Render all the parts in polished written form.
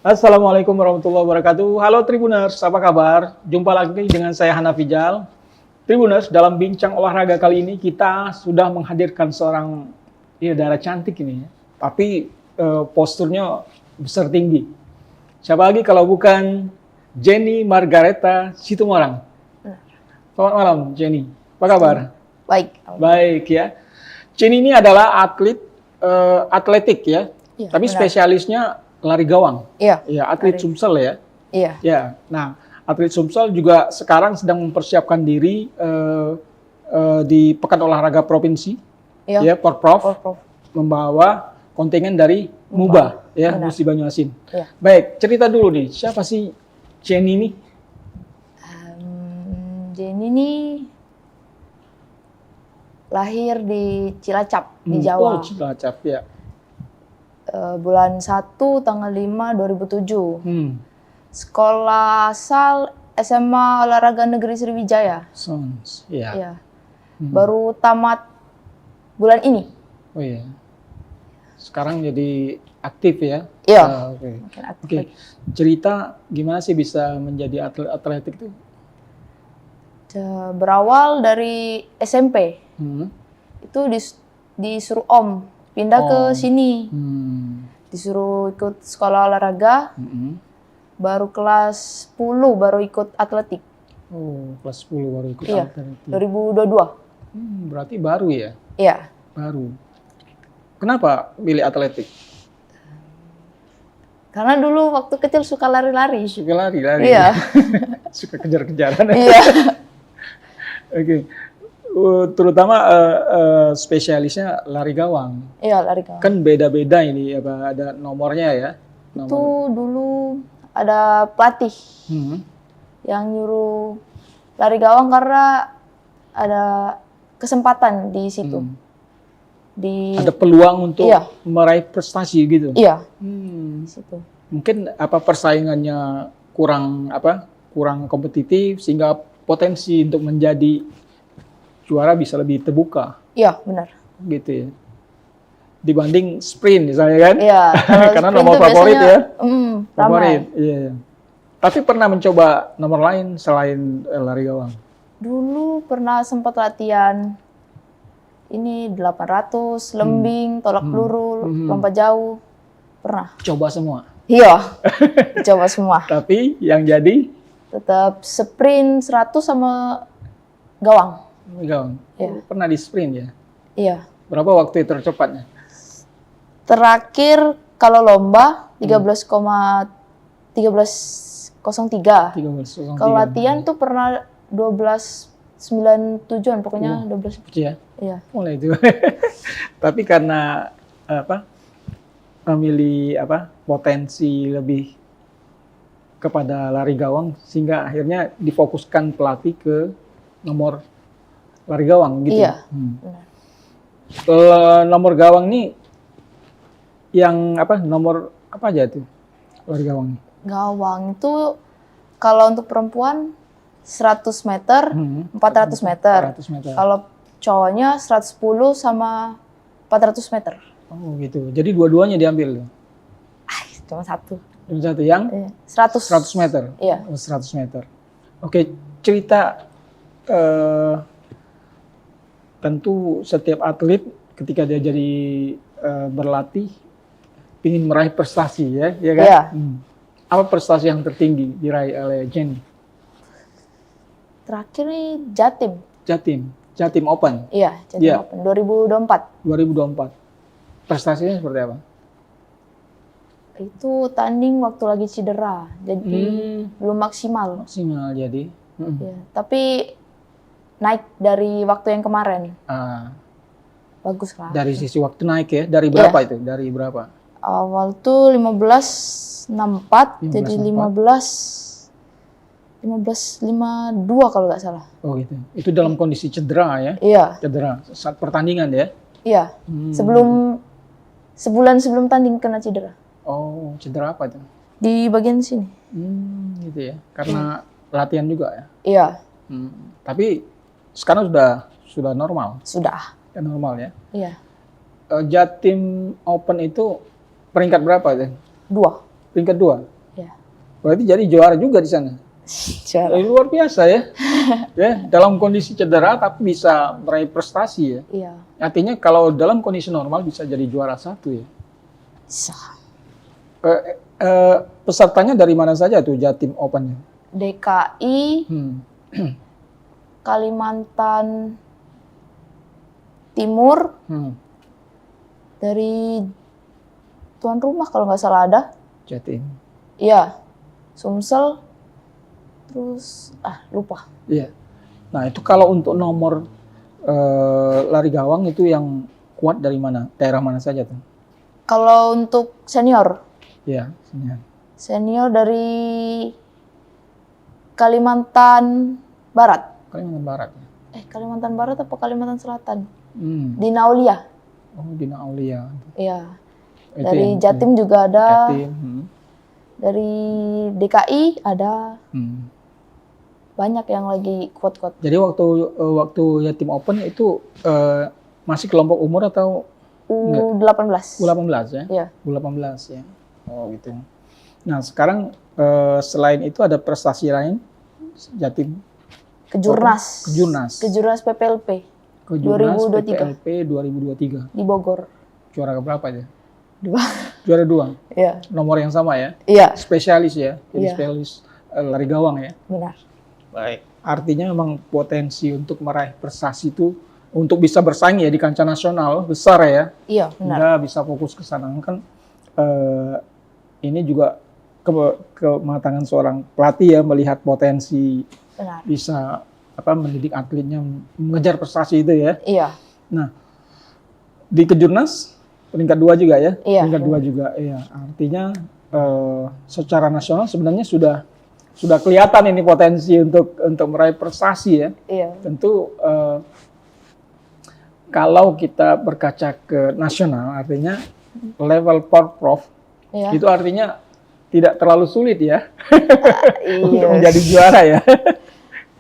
Assalamualaikum warahmatullahi wabarakatuh. Halo Tribuners, apa kabar? Jumpa lagi dengan saya Hana Fijal. Tribuners, dalam bincang olahraga kali ini kita sudah menghadirkan seorang darah cantik ini ya. Tapi posturnya besar tinggi. Siapa lagi kalau bukan Jenny Margareta Situmorang. Selamat malam Jenny. Apa kabar? Baik. Baik ya. Jenny ini adalah atlet atletik ya. Iya, Tapi benar. spesialisnya lari gawang. Iya. Ya, atlet lari. Sumsel ya. Iya. Ya, nah atlet Sumsel juga sekarang sedang mempersiapkan diri di Pekan Olahraga Provinsi, Iya. ya Porprov, Prof. membawa kontingen dari MUBA, ya Benar. Musi Banyuasin. Iya. Baik, cerita dulu nih, siapa sih Jenny ini? Jenny ini lahir di Cilacap di Oh, Jawa. Cilacap ya. Bulan 1 tanggal 5 2007. Hmm. Sekolah asal SMA Olahraga Negeri Sriwijaya. Sons, ya. Iya. Baru tamat bulan ini. Oh iya. Sekarang jadi aktif ya? Iya. Oke. Makin aktif Oke, lagi. cerita gimana sih bisa menjadi atlet atletik itu? Berawal dari SMP. Hmm. Itu disuruh Om pindah ke Om. sini. Disuruh ikut sekolah olahraga, baru kelas 10 baru ikut atletik. Oh, kelas 10 baru ikut Iya, atletik. 2022. Berarti baru ya? Iya, Baru. Kenapa pilih atletik? karena dulu waktu kecil suka lari-lari. Suka lari-lari. Iya. Suka kejar-kejaran. Iya. Oke. Terutama spesialisnya lari gawang. Iya, lari gawang. Kan beda-beda ini apa ada nomornya ya? Itu dulu ada pelatih yang nyuruh lari gawang karena ada kesempatan di situ. Ada peluang untuk Iya. meraih prestasi gitu. Iya, di situ. Mungkin apa persaingannya kurang kompetitif sehingga potensi untuk menjadi juara bisa lebih terbuka Iya, benar. gitu ya. Dibanding sprint misalnya kan? Iya, kalau Karena sprint nomor tuh favorit biasanya, ya. Ramai. Iya. Tapi pernah mencoba nomor lain selain lari gawang? Dulu pernah sempat latihan ini 800, lembing, tolak peluru, lompat jauh. Pernah. Coba semua. Iya. Coba semua. Tapi yang jadi Tetap sprint 100 sama gawang. gawang. Iya. Pernah di sprint ya? Iya. Berapa waktu tercepatnya? Terakhir kalau lomba 13,03. 13.03. Kalau latihan tuh pernah 12,97-an pokoknya 12. Ya, Iya. mulai itu. Tapi karena memilih potensi lebih kepada lari gawang sehingga akhirnya difokuskan pelatih ke nomor lari gawang gitu. Iya. Benar. Nomor gawang nih yang nomor apa aja tuh lari gawang? Gawang itu kalau untuk perempuan 100 meter, 400 meter. 400 meter. Kalau cowoknya 110 sama 400 meter. Oh gitu. Jadi dua-duanya diambil. Cuma satu. Yang satu yang Iya. 100. 100 meter. Iya. Oh, 100 meter. Oke, cerita tentu setiap atlet ketika dia jadi berlatih ingin meraih prestasi ya kan? Iya. Apa prestasi yang tertinggi diraih oleh Jenny? Terakhir nih Jatim Open Iya, Jatim Iya. Open 2024. 2024. Prestasinya seperti apa? Itu tanding waktu lagi cedera. Jadi belum maksimal. Maksimal jadi. Iya, tapi naik dari waktu yang kemarin. Bagus lah. Dari sisi waktu naik ya. Dari berapa itu? Dari berapa? Awal tuh 15.64 jadi 15.52 kalau nggak salah. Oh gitu. Itu dalam kondisi cedera ya? Iya. Cedera saat pertandingan ya? Iya. Sebulan sebelum tanding kena cedera. Oh, cedera apa itu? Di bagian sini. Gitu ya. Karena latihan juga ya. Iya. Tapi sekarang sudah normal. Sudah. Ya, normal ya. Iya. Jatim Open itu peringkat berapa itu? 2. peringkat 2. Ya. Berarti jadi juara juga di sana. Juara. Luar biasa ya. Ya, dalam kondisi cedera tapi bisa meraih prestasi ya. Iya. Artinya kalau dalam kondisi normal bisa jadi juara 1 ya. Bisa. Pesertanya dari mana saja tuh Jatim Open-nya? DKI, Kalimantan Timur, dari tuan rumah kalau nggak salah ada. Jatim. Iya, Sumsel, terus lupa. Iya. Nah itu kalau untuk nomor lari gawang itu yang kuat dari mana? Daerah mana saja tuh? Kalau untuk senior, Iya, senior. senior dari Kalimantan Barat. Kalimantan Barat. Kalimantan Barat apa Kalimantan Selatan? Dina Aulia. Oh, Dina Aulia. Iya. Itu Dari yang- Jatim juga ada. Jatim. Dari DKI ada. Banyak yang lagi kuat-kuat. Jadi waktu Jatim Open itu masih kelompok umur atau U18. U18 ya? Iya. U18 ya. Oh gitu. Nah sekarang selain itu ada prestasi lain Jatim Kejurnas. Kejurnas. Kejurnas PPLP Kejurnas 2023. PPLP 2023. di Bogor. Juara berapa ya? 2. Juara 2. Iya. Nomor yang sama ya? Iya, Spesialis ya? Jadi Iya. spesialis lari gawang ya? benar. Baik. Artinya memang potensi untuk meraih prestasi itu untuk bisa bersaing ya di kancah nasional besar ya. Iya, benar. Sehingga bisa fokus ke sana kan ini juga kematangan seorang pelatih ya melihat potensi Benar. bisa mendidik atletnya mengejar prestasi itu ya. Iya. Nah, di Kejurnas peringkat 2 juga ya? Iya. Peringkat 2 juga. Iya. Artinya secara nasional sebenarnya sudah kelihatan ini potensi untuk meraih prestasi ya. Iya. Tentu kalau kita berkaca ke nasional artinya level Porprov Iya. itu artinya tidak terlalu sulit ya untuk Iya. menjadi juara ya.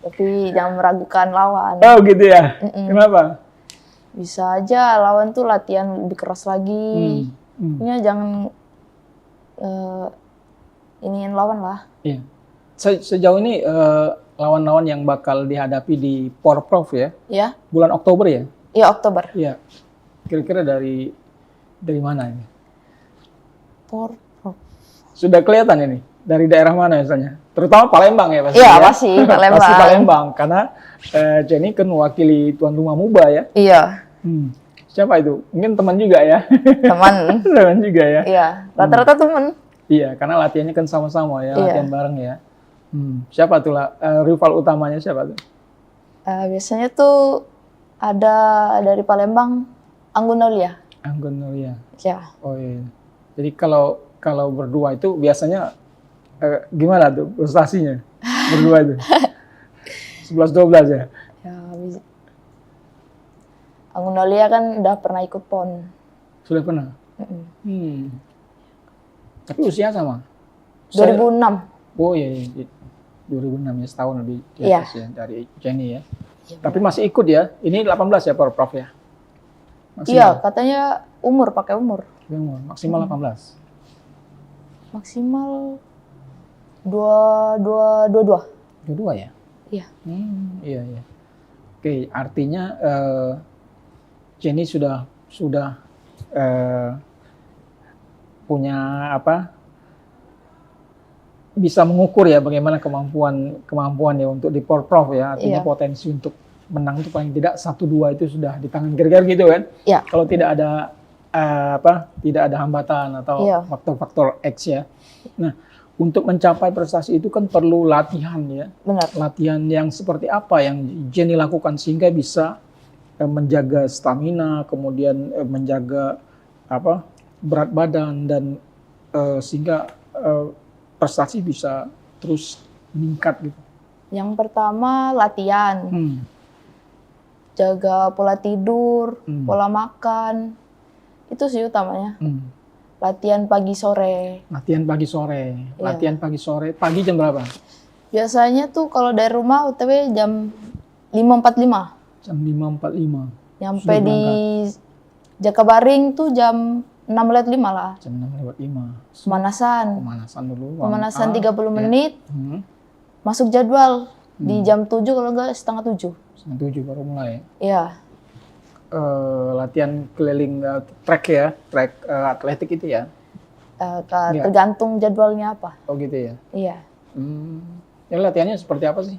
Tapi jangan meragukan lawan. Oh gitu ya. Kenapa? Bisa aja lawan tuh latihan lebih keras lagi. Pokoknya jangan iniin lawan lah. Iya. Sejauh ini lawan-lawan yang bakal dihadapi di Porprov ya, Ya. bulan Oktober ya? Iya, Oktober. Iya. Kira-kira dari mana ini? Porprov. Sudah kelihatan ini? Dari daerah mana misalnya? Terutama Palembang ya pasti. Iya, ya? pasti Palembang. Pasti Palembang karena Jenny kan mewakili tuan rumah MUBA ya. Iya, Siapa itu? Mungkin teman juga ya. teman. Teman juga ya. Iya, rata-rata teman. Iya, karena latihannya kan sama-sama ya, Iya. latihan bareng ya. Siapa tuh rival utamanya siapa tuh? Biasanya tuh ada dari Palembang, Anggun Aulia. Anggun Nuria. Ya. Oh iya. Jadi kalau berdua itu biasanya gimana tuh prestasinya? Berdua itu. 11-12 ya? Ya, Anggun Aulia kan udah pernah ikut PON. Sudah pernah? Tapi usia sama? 2006. Oh iya, 2006 ya, setahun lebih di Iya. atas ya dari Jenny ya. Iya, Tapi masih ikut ya? Ini 18 ya Prof ya? Iya, katanya pakai umur. Maksimal 18? Maksimal 22. Dua ya? Iya. Iya. Oke, artinya Jenny sudah punya bisa mengukur ya bagaimana kemampuan ya untuk di Porprov ya, artinya Iya. potensi untuk menang itu paling tidak 1-2 itu sudah di tangan kira-kira gitu kan? Iya. Kalau tidak ada tidak ada hambatan atau Iya. faktor-faktor X ya. Nah, untuk mencapai prestasi itu kan perlu latihan ya. Benar. Latihan yang seperti apa yang Jenny lakukan sehingga bisa menjaga stamina, kemudian menjaga berat badan dan sehingga prestasi bisa terus meningkat gitu. Yang pertama latihan. Jaga pola tidur, pola makan. Itu sih utamanya. Latihan pagi sore. Latihan pagi sore. Iya. Latihan pagi sore. Pagi jam berapa? Biasanya tuh kalau dari rumah UTW jam 5.45. Jam 5.45. Nyampe di Jakabaring tuh jam 6:05 lah. Jam 6:05. Pemanasan. Pemanasan dulu. Pemanasan 30 Ya. menit. Masuk jadwal di jam 7 kalau enggak setengah 7. Setengah 7 baru mulai. Iya. Latihan keliling track ya, track atletik itu ya. Iya. Tergantung jadwalnya apa. Oh gitu ya. Iya. Ya latihannya seperti apa sih?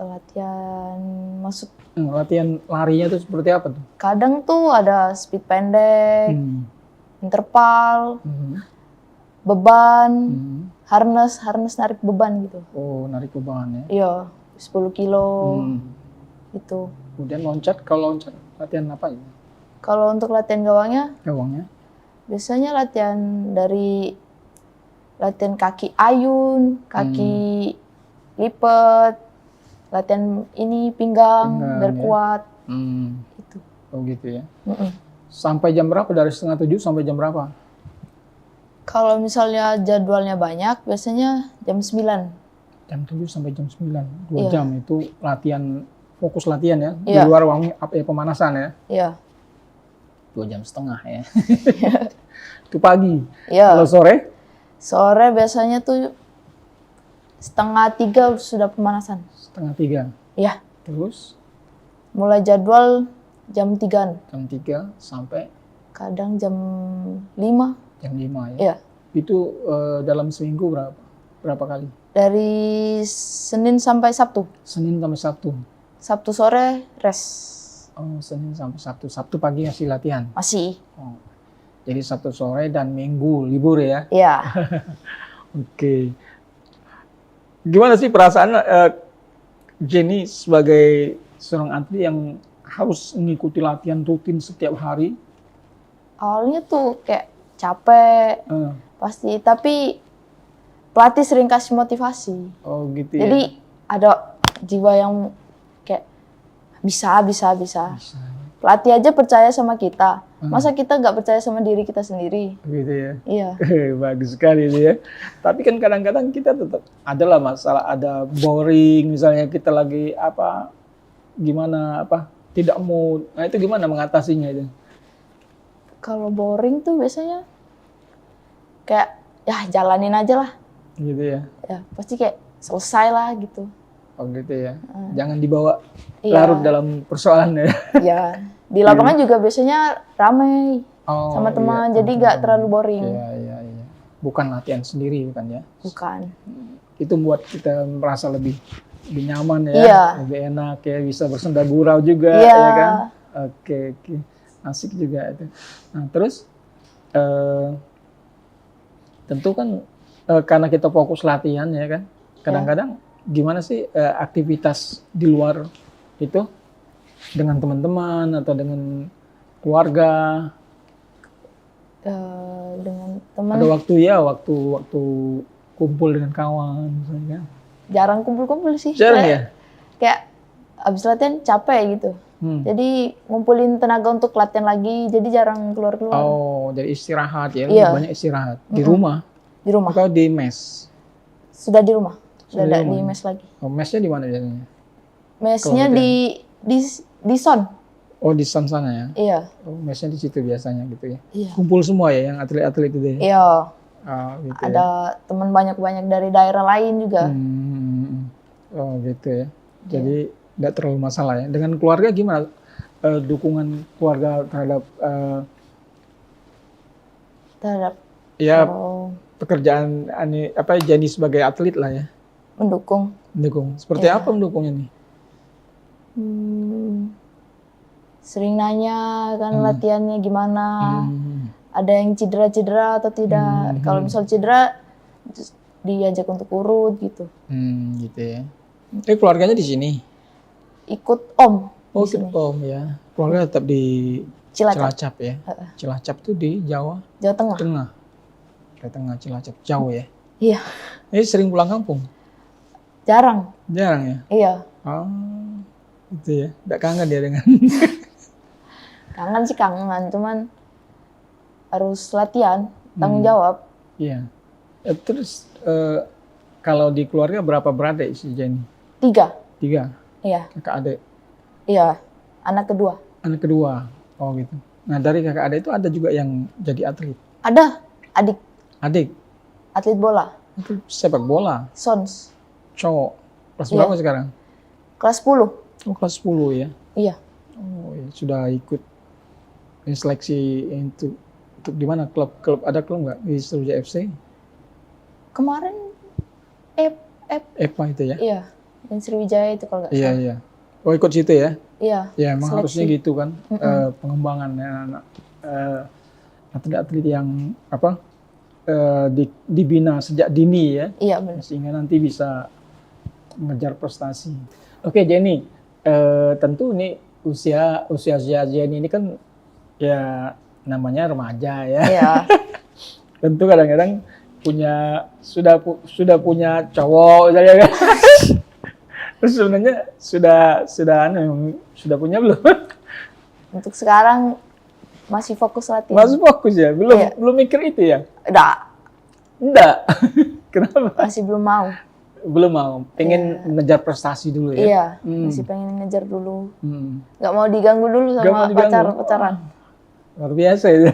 Latihan masuk. Latihan larinya tuh seperti apa tuh? Kadang tuh ada speed pendek, interval, beban, harness narik beban gitu. Oh, narik beban ya. Iya, 10 kilo gitu. Kemudian loncat, kalau loncat latihan apa ya? Kalau untuk latihan gawangnya, Biasanya latihan dari latihan kaki ayun, kaki lipat, latihan ini pinggang biar ya. kuat. Itu. Oh gitu ya. Sampai jam berapa? Dari setengah 7 sampai jam berapa? Kalau misalnya jadwalnya banyak, biasanya jam 9. Jam 7 sampai jam 9. 2 Iya. jam itu latihan, fokus latihan ya. Di Iya. luar pemanasan ya. Iya. 2,5 jam ya. Itu pagi. Iya. Kalau sore? Sore biasanya tuh 2:30 sudah pemanasan. 2:30. Iya. Terus Mulai jadwal jam 3-an. jam 3 sampai Kadang jam 5. jam 5 ya. Iya. Itu dalam seminggu berapa kali? Dari Senin sampai Sabtu. Senin sampai Sabtu. Sabtu sore rest. Oh, Senin sampai Sabtu. Sabtu pagi masih latihan. Masih. Oh. Jadi Sabtu sore dan Minggu libur ya. Iya. Oke. Gimana sih perasaan Jenny sebagai seorang atlet yang harus mengikuti latihan rutin setiap hari? Awalnya tuh kayak capek pasti, tapi pelatih sering kasih motivasi. Oh gitu ya. Jadi ada jiwa yang kayak bisa. Pelatih aja percaya sama kita. Masa kita nggak percaya sama diri kita sendiri? Gitu ya. Iya. Bagus sekali itu ya. Tapi kan kadang-kadang kita tetap adalah masalah, ada boring misalnya kita lagi tidak mood. Nah itu gimana mengatasinya itu? Kalau boring tuh biasanya kayak ya jalanin aja lah. Gitu ya. Ya pasti kayak selesai lah gitu. Oh gitu ya. Jangan dibawa Iya. larut dalam persoalan ya. Ya di lapangan juga biasanya ramai sama teman, iya, jadi nggak terlalu boring. Iya. Bukan latihan sendiri bukan ya? Bukan. Itu buat kita merasa lebih nyaman ya, Iya. lebih enak ya, bisa bersenda gurau juga Iya. ya kan? Oke. Asik juga itu. Nah, terus tentu kan karena kita fokus latihan ya kan. Kadang-kadang gimana sih aktivitas di luar itu dengan teman-teman atau dengan keluarga? Dengan teman Ada waktu kumpul dengan kawan misalnya. jarang kumpul-kumpul sih. Jarang ya? Kayak abis latihan capek gitu. Jadi ngumpulin tenaga untuk latihan lagi, jadi jarang keluar-keluar. Oh, jadi istirahat ya, Iya. lebih banyak istirahat. Di rumah? Di rumah. Atau di mes? Sudah di rumah. Sudah Sudah di di rumah. mes lagi. Oh, mesnya di mana biasanya? Mesnya Kalau di SON. Oh, di sana ya? Iya. Oh, mesnya di situ biasanya gitu ya? Iya. Kumpul semua ya, yang atlet-atlet itu ya? Iya. Gitu Ada teman banyak-banyak dari daerah lain juga. Oh, gitu ya. Jadi, nggak terlalu masalah ya. Dengan keluarga gimana? Dukungan keluarga terhadap Terhadap ya oh, pekerjaan Jenny sebagai atlet lah ya, mendukung. mendukung. Seperti apa mendukungnya nih? Sering nanya kan latihannya gimana, ada yang cedera atau tidak. Kalau misal cedera, diajak untuk urut gitu. Gitu ya. Keluarganya di sini? Ikut om. Oh, di sini. Om ya. Keluarga tetap di Cilacap. ya. Cilacap tuh di Jawa Jawa Tengah. Tengah. Jawa Tengah, Cilacap, jauh ya. Iya. Ini sering pulang kampung? Jarang. Jarang ya? Iya. Oh, itu ya. Nggak kangen dia dengan Kangen sih kangen, cuman harus latihan, tanggung jawab. Iya. Terus kalau di keluarga berapa beradik si Jenny? 3. 3. Iya. Kakak adik. Iya. Anak kedua. Anak kedua. Oh gitu. Nah, dari kakak ada itu ada juga yang jadi atlet. Ada adik Adik, atlet bola, itu sepak bola, Sons, cowok. Kelas Iya. berapa sekarang? kelas 10. Oh, kelas 10 ya. Iya. Oh, ya. Sudah ikut seleksi untuk di mana klub ada klub nggak di Sriwijaya FC? Kemarin EPA itu ya? iya, yang Sriwijaya itu kalau nggak Iya, salah. iya. Oh, ikut situ ya? Iya. Ya, emang Seleksi. harusnya gitu kan. Pengembangan anak atlet-atlet yang dibina sejak dini ya, Iya benar. sehingga nanti bisa mengejar prestasi. Oke, Jenny, tentu ini usia Jenny ini kan ya namanya remaja ya. Iya. Tentu kadang-kadang sudah punya cowok misalnya kan. Terus sebenarnya sudah punya belum? Untuk sekarang masih fokus latihan. Masih fokus ya? Iya. Belum mikir itu ya? Enggak, Kenapa? masih belum mau. Belum mau. Pengen mengejar prestasi dulu ya? Iya, masih pengen ngejar dulu. Hmm. Nggak mau diganggu dulu Nggak sama mau diganggu. pacaran. Luar biasa itu.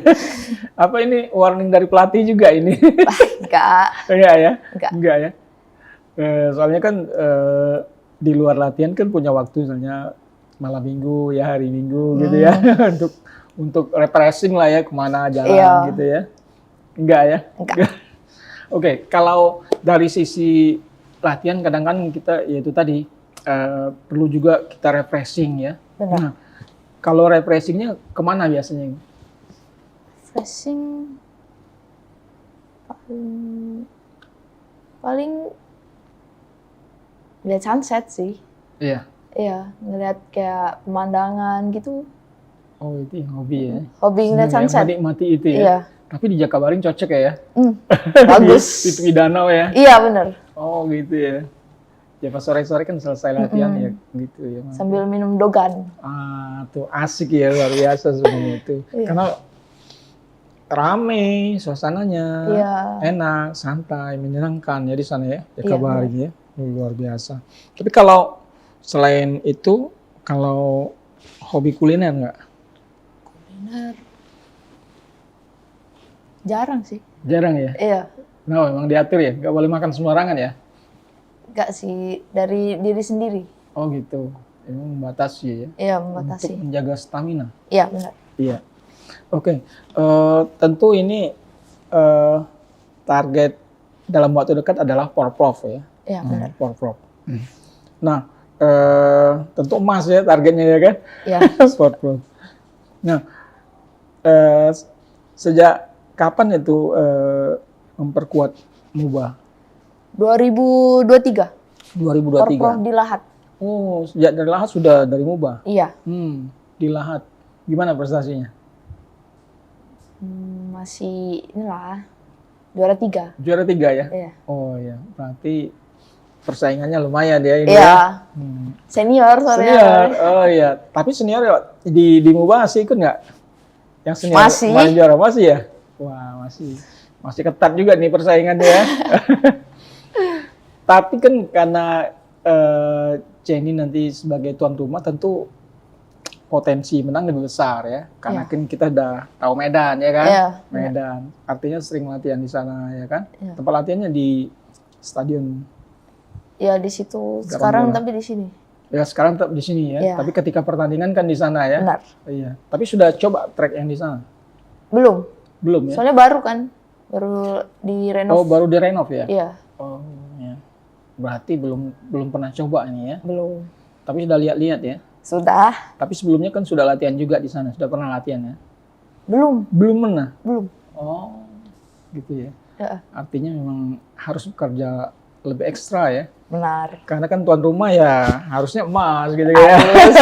Apa ini warning dari pelatih juga ini? Enggak. Enggak ya? Enggak. Ya? Soalnya kan di luar latihan kan punya waktu misalnya malam minggu ya, hari minggu gitu ya. untuk refreshing lah ya, kemana jalan Iya. gitu ya. Enggak ya? Enggak. Oke, kalau dari sisi latihan kadang-kadang kita yaitu tadi perlu juga kita refreshing ya. Benar. Nah, kalau refreshingnya kemana biasanya? Refreshing paling lihat sunset sih. Iya. Iya, ngeliat kayak pemandangan gitu. Oh, itu yang hobi ya. Hobi ngeliat Senang ya, sunset. menikmati itu ya. Iya. Tapi di Jakabaring cocok ya. Bagus. Di tepi danau ya. Iya bener. Oh gitu ya. Ya pas sore-sore kan selesai latihan ya gitu ya. Sambil minum dogan. Ah, tuh asik ya, luar biasa sebenarnya itu. Iya. Karena rame suasananya, Iya. enak, santai, menyenangkan ya di sana ya, Iya, Jakabaring ya. Luar biasa. Tapi kalau selain itu, kalau hobi kuliner nggak? Kuliner. Jarang sih. Jarang ya? Iya. Nah, memang diatur ya, nggak boleh makan sembarangan ya? Enggak sih, dari diri sendiri. Oh gitu, emang membatasi ya? Iya, Untuk membatasi. menjaga stamina. Iya, benar. Iya. Oke, tentu ini target dalam waktu dekat adalah Porprov ya. Iya, benar. Porprov. Nah, tentu emas ya targetnya ya kan? Iya. Porprov. Nah, sejak kapan itu memperkuat MUBA? 2023. 2023. Porprov di Lahat. Oh, sejak dari Lahat sudah dari MUBA. Iya. Di Lahat. Gimana prestasinya? Masih inilah juara 3. Juara 3 ya? Iya. Oh ya, berarti persaingannya lumayan ya ini. Iya. Ya? Senior soalnya. Senior, oh iya. Tapi senior ya, di MUBA masih ikut nggak? Yang senior Masih. kemarin juara masih ya? Wah masih ketat juga nih persaingannya ya. Tapi kan karena Jenny nanti sebagai tuan rumah tentu potensi menang lebih besar ya. Karena kan kita udah tahu Medan ya kan? Iya. Medan. Artinya sering latihan di sana ya kan? Iya. Tempat latihannya di stadion. Ya di situ. Gak Sekarang bola. tapi di sini. Ya sekarang tetap di sini ya. Iya. Tapi ketika pertandingan kan di sana ya. Benar. Iya. Tapi sudah coba track yang di sana? Belum. Belum ya? Soalnya baru kan. Baru direnov. Oh, baru direnov ya? Iya. Oh, ya. Berarti belum pernah coba ini ya. Belum. Tapi sudah lihat-lihat ya. Sudah. Tapi sebelumnya kan sudah latihan juga di sana. Sudah pernah latihan ya? Belum. Belum pernah. Belum. Oh, gitu ya. Ya, Artinya memang harus bekerja lebih ekstra ya. benar. Karena kan tuan rumah ya harusnya emas gitu ya. Harus.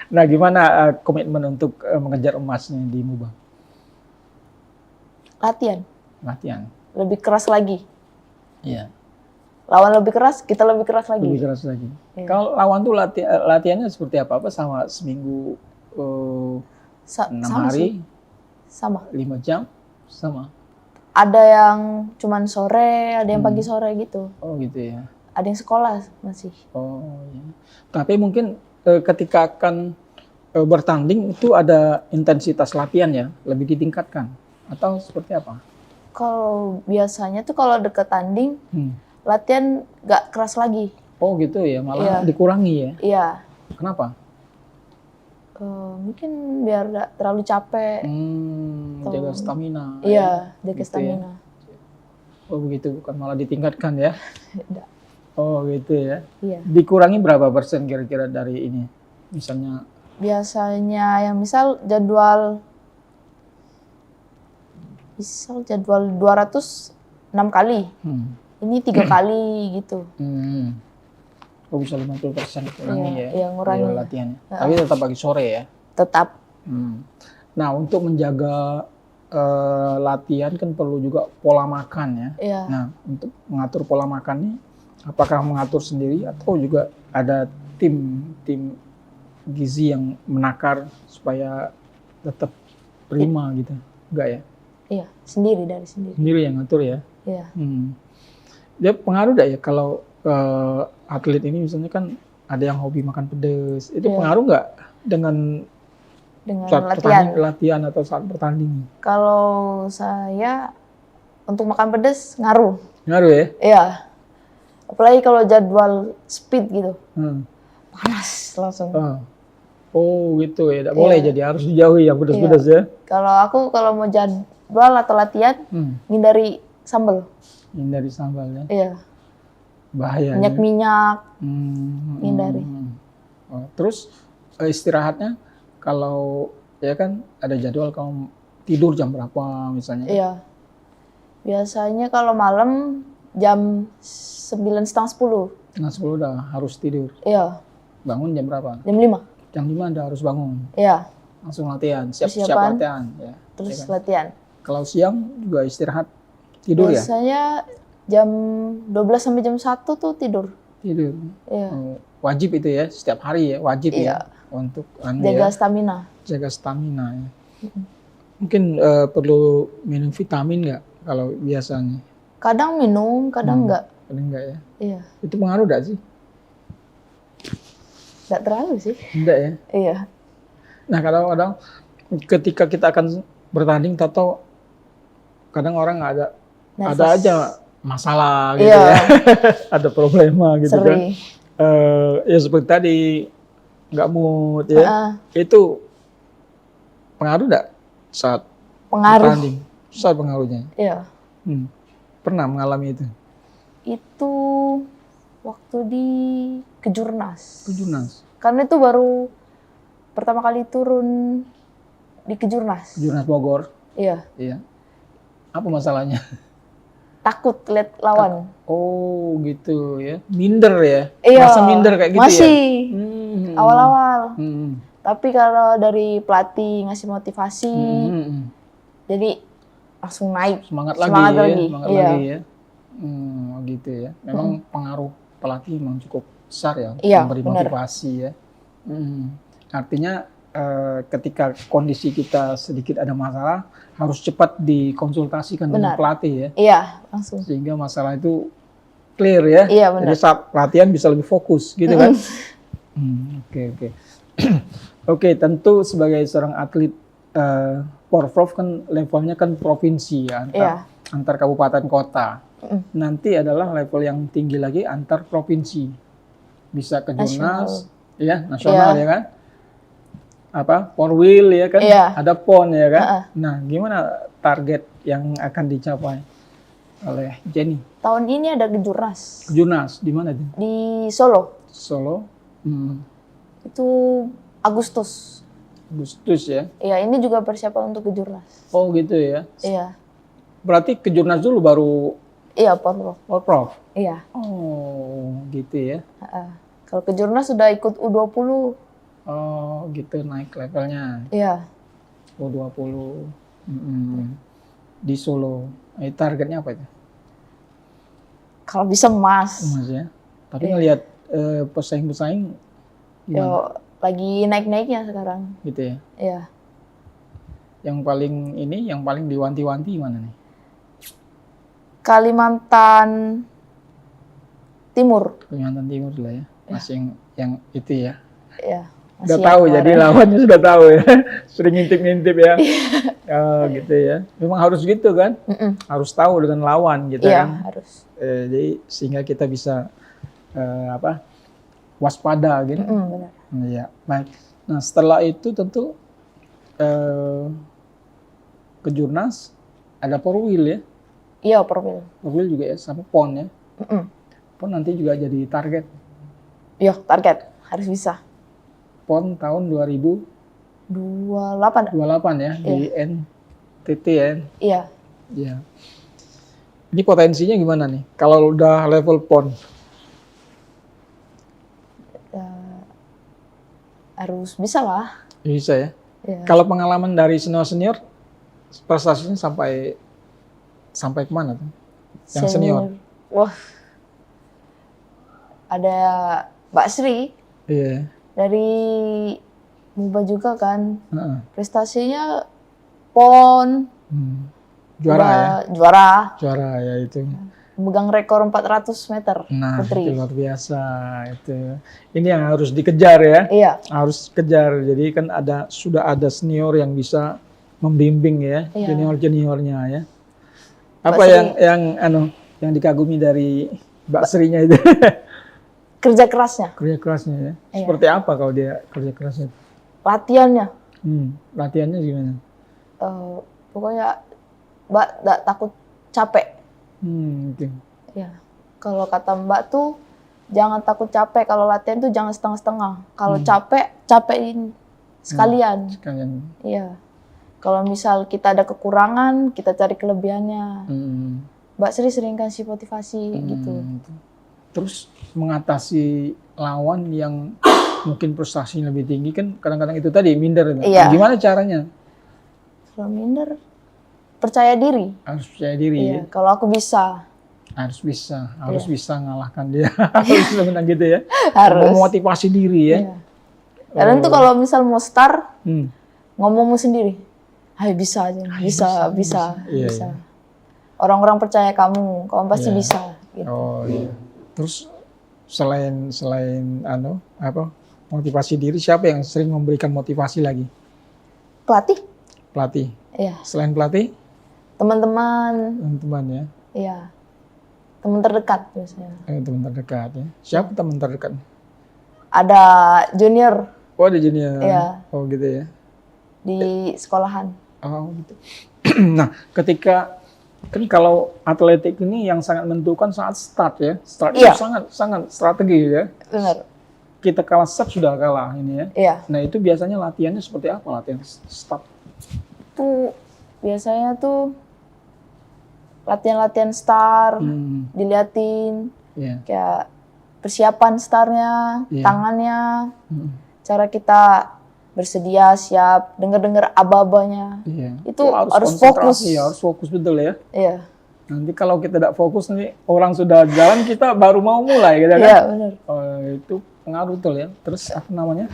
Nah, gimana komitmen untuk mengejar emasnya di MUBA? Latihan. Latihan. Lebih keras lagi. Iya. Lawan lebih keras, kita lebih keras lagi. Lebih keras lagi. Iya. Kalau lawan tuh latihannya seperti apa? Apa sama seminggu 6 Sama hari, sih. Sama. 5 jam? Sama? Ada yang cuman sore, ada yang pagi sore gitu. Oh gitu ya. Ada yang sekolah masih. Oh ya. Tapi mungkin ketika akan bertanding itu ada intensitas latihan ya, lebih ditingkatkan atau seperti apa? Kalau biasanya tuh kalau deket tanding, latihan nggak keras lagi. Oh gitu ya, malah Iya. dikurangi ya. Iya. Kenapa? Mungkin biar nggak terlalu capek. Jaga stamina. Iya, jaga Gitu ya. stamina. Oh begitu, bukan malah ditingkatkan ya? Nggak. Oh gitu ya. Iya. Dikurangi berapa persen kira-kira dari ini? Misalnya, Biasanya yang misal jadwal 206 kali. Ini 3 kali gitu. oh bisa 50% kurangi Iya, ya? iya, ngurangi. Biaya latihannya. Tapi tetap pagi sore ya? Tetap. Nah untuk menjaga latihan kan perlu juga pola makan ya. Iya. Nah untuk mengatur pola makannya, apakah mengatur sendiri atau juga ada tim gizi yang menakar supaya tetap prima gitu? Enggak ya? Iya, sendiri dari sendiri. Sendiri yang ngatur ya? Iya. Dia pengaruh enggak ya kalau atlet ini misalnya kan ada yang hobi makan pedas, itu pengaruh nggak dengan saat latihan atau saat bertanding? Kalau saya untuk makan pedas ngaruh. Ngaruh ya? Iya. Apalagi kalau jadwal speed gitu. Panas langsung. Oh gitu ya, tidak boleh jadi harus dijauhi yang pedas-pedas ya? Kalau mau jadwal atau latihan, hindari sambal. Hindari sambal ya? Iya. Bahaya Minyak-minyak, hindari. Terus istirahatnya, kalau ya kan ada jadwal kamu tidur jam berapa misalnya? Iya. Biasanya kalau malam jam 9:30, 10. Setengah 10 udah harus tidur? Iya. Bangun jam berapa? Jam 5. Jam 5 udah harus bangun? Iya. Langsung latihan, siap latihan ya? Terus ya kan? latihan. Kalau siang juga istirahat, tidur ya? Biasanya jam 12 sampai jam 1 tuh tidur. Tidur? Iya. Wajib itu ya, setiap hari ya, wajib ya? Untuk jaga stamina. Jaga stamina ya. Mungkin perlu minum vitamin nggak kalau biasanya? Kadang minum, kadang enggak. Kadang enggak ya? Iya. Itu pengaruh nggak sih? Nggak terlalu sih. Enggak ya? Iya. Nah kadang-kadang ketika kita akan bertanding, tahu kadang orang ada aja masalah gitu ya. Ada problema gitu kan. Ya seperti tadi, nggak mood ya. Itu pengaruh nggak saat bertanding? Saat pengaruhnya? Iya. Pernah mengalami itu? Itu waktu di Kejurnas. Kejurnas? Karena itu baru pertama kali turun di Kejurnas. Kejurnas Bogor? Iya. Iya. Apa masalahnya? Takut lihat lawan. Oh gitu ya. Minder ya? Iya. Masa minder kayak gitu masih. ya? Awal-awal. Tapi kalau dari pelatih ngasih motivasi, jadi langsung naik. Semangat lagi ya. Gitu ya. Memang pengaruh pelatih memang cukup besar ya. Memberi motivasi ya. Artinya ketika kondisi kita sedikit ada masalah, harus cepat dikonsultasikan dengan pelatih ya. Iya, langsung. Sehingga masalah itu clear ya. Iya, benar. Jadi saat latihan bisa lebih fokus gitu kan. Oke. Oke, tentu sebagai seorang atlet Porprov kan levelnya kan provinsi ya, antar kabupaten kota. Nanti adalah level yang tinggi lagi antar provinsi. Bisa ke Jurnas, nasional ya kan? Porwil ya kan? Ada PON ya kan? Nah, gimana target yang akan dicapai oleh Jenny? Tahun ini ada Kejurnas. Kejurnas, di mana itu? Di Solo. Solo? Itu Agustus ya? Iya, ini juga persiapan untuk Kejurnas. Oh gitu ya? Iya. Berarti Kejurnas dulu baru? Iya, Porprov. Porprov? Iya. Oh gitu ya? Kalau Kejurnas sudah ikut U20. Oh gitu, naik levelnya? Iya. U20 di Solo. Targetnya apa itu? Kalau bisa emas. Emas ya? Tapi ngelihat pesaing-pesaing gimana? Lagi naik-naiknya sekarang. Gitu ya? Iya. Yang paling diwanti-wanti mana nih? Kalimantan Timur. Kalimantan Timur lah ya? Masih yang itu ya? Iya. Udah Masih tahu yang jadi kemarin. lawannya sudah tahu ya. Sering ngintip-ngintip ya. Oh, gitu ya. Memang harus gitu kan? Mm-mm. Harus tahu dengan lawan gitu Iya, kan. harus. Jadi sehingga kita bisa waspada gitu. Benar. Iya, baik. Nah, setelah itu tentu eh, ke Jurnas ada Porwil ya. Iya, profil. Porwil juga ya sama PON ya. Mm-mm. PON nanti juga jadi target. Iya, target harus bisa. PON tahun 28. 2028 ya di NTT ya. Iya. Ya. Ini potensinya gimana nih? Kalau udah level PON, Eh, harus bisa lah. bisa ya. Iya. Kalau pengalaman dari senior-senior, prestasinya sampai kemana tuh? Yang senior? Wah, ada Mbak Sri Iya. dari MUBA juga kan. Heeh. Prestasinya PON. Juara ya? Juara. Juara ya itu. Memegang rekor 400 meter Nah, putri. itu luar biasa itu. Ini yang harus dikejar ya. Iya. Harus kejar. Jadi kan sudah ada senior yang bisa membimbing ya, Iya. junior-juniornya ya. Mbak Apa Sri. yang dikagumi dari Mbak Srinya itu? Kerja kerasnya, Kerja kerasnya ya. Iya. Seperti apa kalau dia kerja kerasnya? latihannya. Latihannya gimana? Pokoknya Mbak tidak takut capek. Oke. Ya. Kalau kata Mbak tuh jangan takut capek. Kalau latihan tuh jangan setengah-setengah. Kalau capek, capekin sekalian. Sekalian. Iya. Kalau misal kita ada kekurangan, kita cari kelebihannya. Mbak Sri sering kasih motivasi gitu. Terus mengatasi lawan yang mungkin prestasinya lebih tinggi kan kadang-kadang itu tadi minder. Iya. Gimana caranya? Kalau minder, percaya diri. Harus percaya diri ya. Iya. Kalau aku bisa. Harus bisa ngalahkan dia. Harus menang gitu ya. Harus. Memotivasi diri ya. Iya. Kadang tuh kalau misal mau start, Hmm. ngomong sendiri. Ayo bisa aja, bisa. Iya, Bisa. iya. Orang-orang percaya kamu pasti Iya. bisa. Gitu. Oh iya. Terus selain motivasi diri, siapa yang sering memberikan motivasi lagi? Pelatih? Pelatih. Iya. Selain pelatih, Teman-teman, teman-teman ya. iya. Teman terdekat biasanya. Teman terdekat ya. Siapa teman terdekat? Ada junior Oh, ada junior. Iya. Oh gitu ya. di sekolahan. Oh gitu. Nah, ketika kan kalau atletik ini yang sangat menentukan saat start ya. Start Iya. itu sangat strategi ya. Benar. Kita kalah start sudah kalah ini ya. Iya. Nah, itu biasanya latihannya seperti apa latihan start? Tuh biasanya tuh latihan-latihan star, diliatin Iya. kayak persiapan starnya, Iya. tangannya, cara kita bersedia, siap, dengar-dengar aba-abanya. Iya. Itu harus konsentrasi, fokus. harus fokus betul ya. Iya. Nanti kalau kita tidak fokus nih orang sudah jalan kita baru mau mulai gitu kan. Iya, benar. Itu pengaruh betul ya. Terus apa namanya?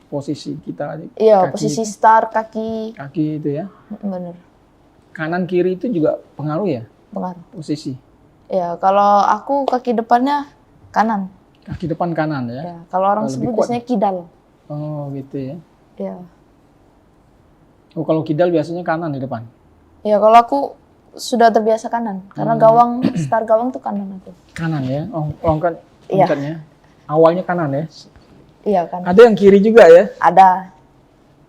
Posisi kita. Iya, kaki posisi itu. star, kaki. Kaki itu ya. Benar. Kanan kiri itu juga pengaruh ya Pengaruh. posisi. Iya, kalau aku kaki depannya kanan. Kaki depan kanan ya. Ya, kalau orang Lebih sebut kuat. biasanya kidal. Oh gitu ya. Iya. Oh kalau kidal biasanya kanan di depan. Ya, kalau aku sudah terbiasa kanan. Karena gawang, star gawang tuh kanan aku. Kanan ya. Ongkat Iya. ongkatnya. Awalnya kanan ya. Iya, kanan. Ada yang kiri juga ya. Ada.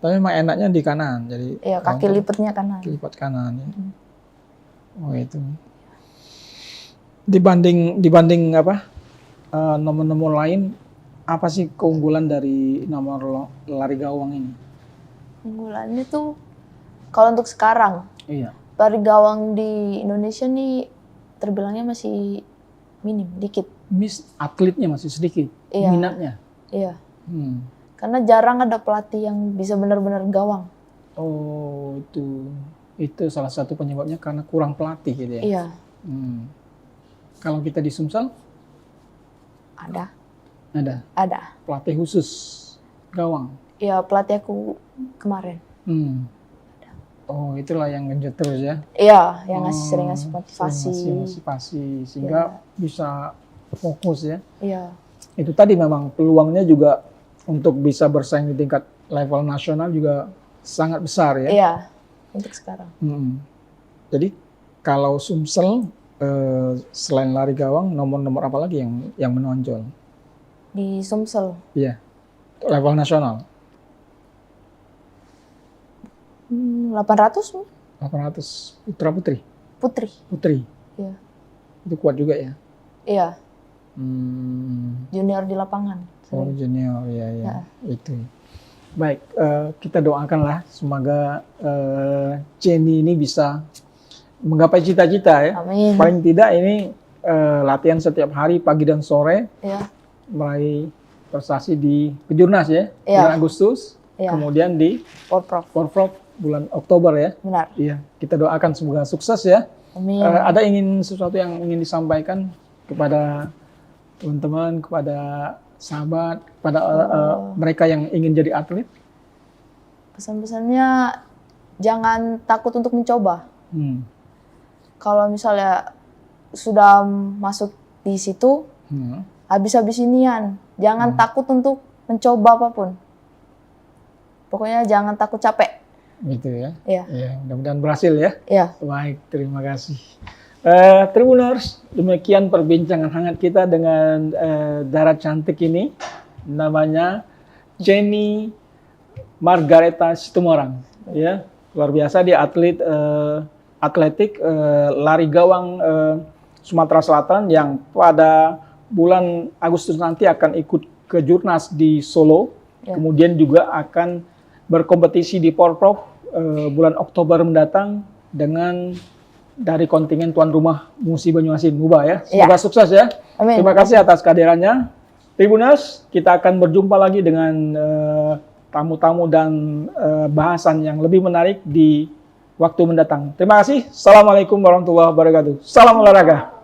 Tapi memang enaknya di kanan. Jadi Iya, kaki lipatnya kanan. lipat kanan ya. Oh itu. Dibanding apa nomor-nomor lain, apa sih keunggulan dari nomor lari gawang ini? Unggulannya tuh, kalau untuk sekarang, Iya. lari gawang di Indonesia nih terbilangnya masih minim, dikit. Atletnya masih sedikit, Iya. minatnya. Iya. Hmm. Karena jarang ada pelatih yang bisa benar-benar gawang. Oh itu salah satu penyebabnya karena kurang pelatih gitu ya. Iya. Kalau kita di Sumsel Ada. ada pelatih khusus gawang. Iya, pelatih aku kemarin. Oh itulah yang genjot terus ya. Iya, yang sering ngasih motivasi. Sering ngasih motivasi sehingga bisa fokus ya. Iya. Itu tadi memang peluangnya juga untuk bisa bersaing di tingkat level nasional juga sangat besar ya. Iya, untuk sekarang. Jadi kalau Sumsel selain lari gawang, nomor-nomor apa lagi yang menonjol? Di Sumsel. Iya, level nasional. 800 800 putra putri. putri. Iya. Itu kuat juga ya. Iya, Hmm, junior di lapangan. oh junior ya Ya. itu. Baik, kita doakanlah semoga Jenny ini bisa menggapai cita-cita ya. Amin. Paling tidak ini latihan setiap hari pagi dan sore, Iya. meraih prestasi di Kejurnas ya, Iya. bulan Agustus, Iya. kemudian di Porprov. Porprov bulan Oktober ya. Benar. Iya, kita doakan semoga sukses ya. Amin. Ada sesuatu yang ingin disampaikan kepada teman-teman, kepada sahabat, kepada mereka yang ingin jadi atlet? Pesan-pesannya jangan takut untuk mencoba. Kalau misalnya sudah masuk di situ, habis-habis inian. Jangan takut untuk mencoba apapun. Pokoknya jangan takut capek. Gitu ya. Iya. Ya, mudah-mudahan berhasil ya. Iya. Baik, terima kasih. Tribuners, demikian perbincangan hangat kita dengan darat cantik ini. Namanya Jenny Margareta Situmorang. Ya, luar biasa dia atlet atletik lari gawang Sumatera Selatan yang pada bulan Agustus nanti akan ikut ke Jurnas di Solo. Ya. Kemudian juga akan berkompetisi di Porprov bulan Oktober mendatang dengan dari kontingen tuan rumah Musi Banyuasin Muba ya. Semoga sukses ya. Amin. Terima kasih atas kehadirannya. Tribuners, kita akan berjumpa lagi dengan tamu-tamu dan bahasan yang lebih menarik di waktu mendatang. Terima kasih. Assalamualaikum warahmatullahi wabarakatuh. Salam olahraga.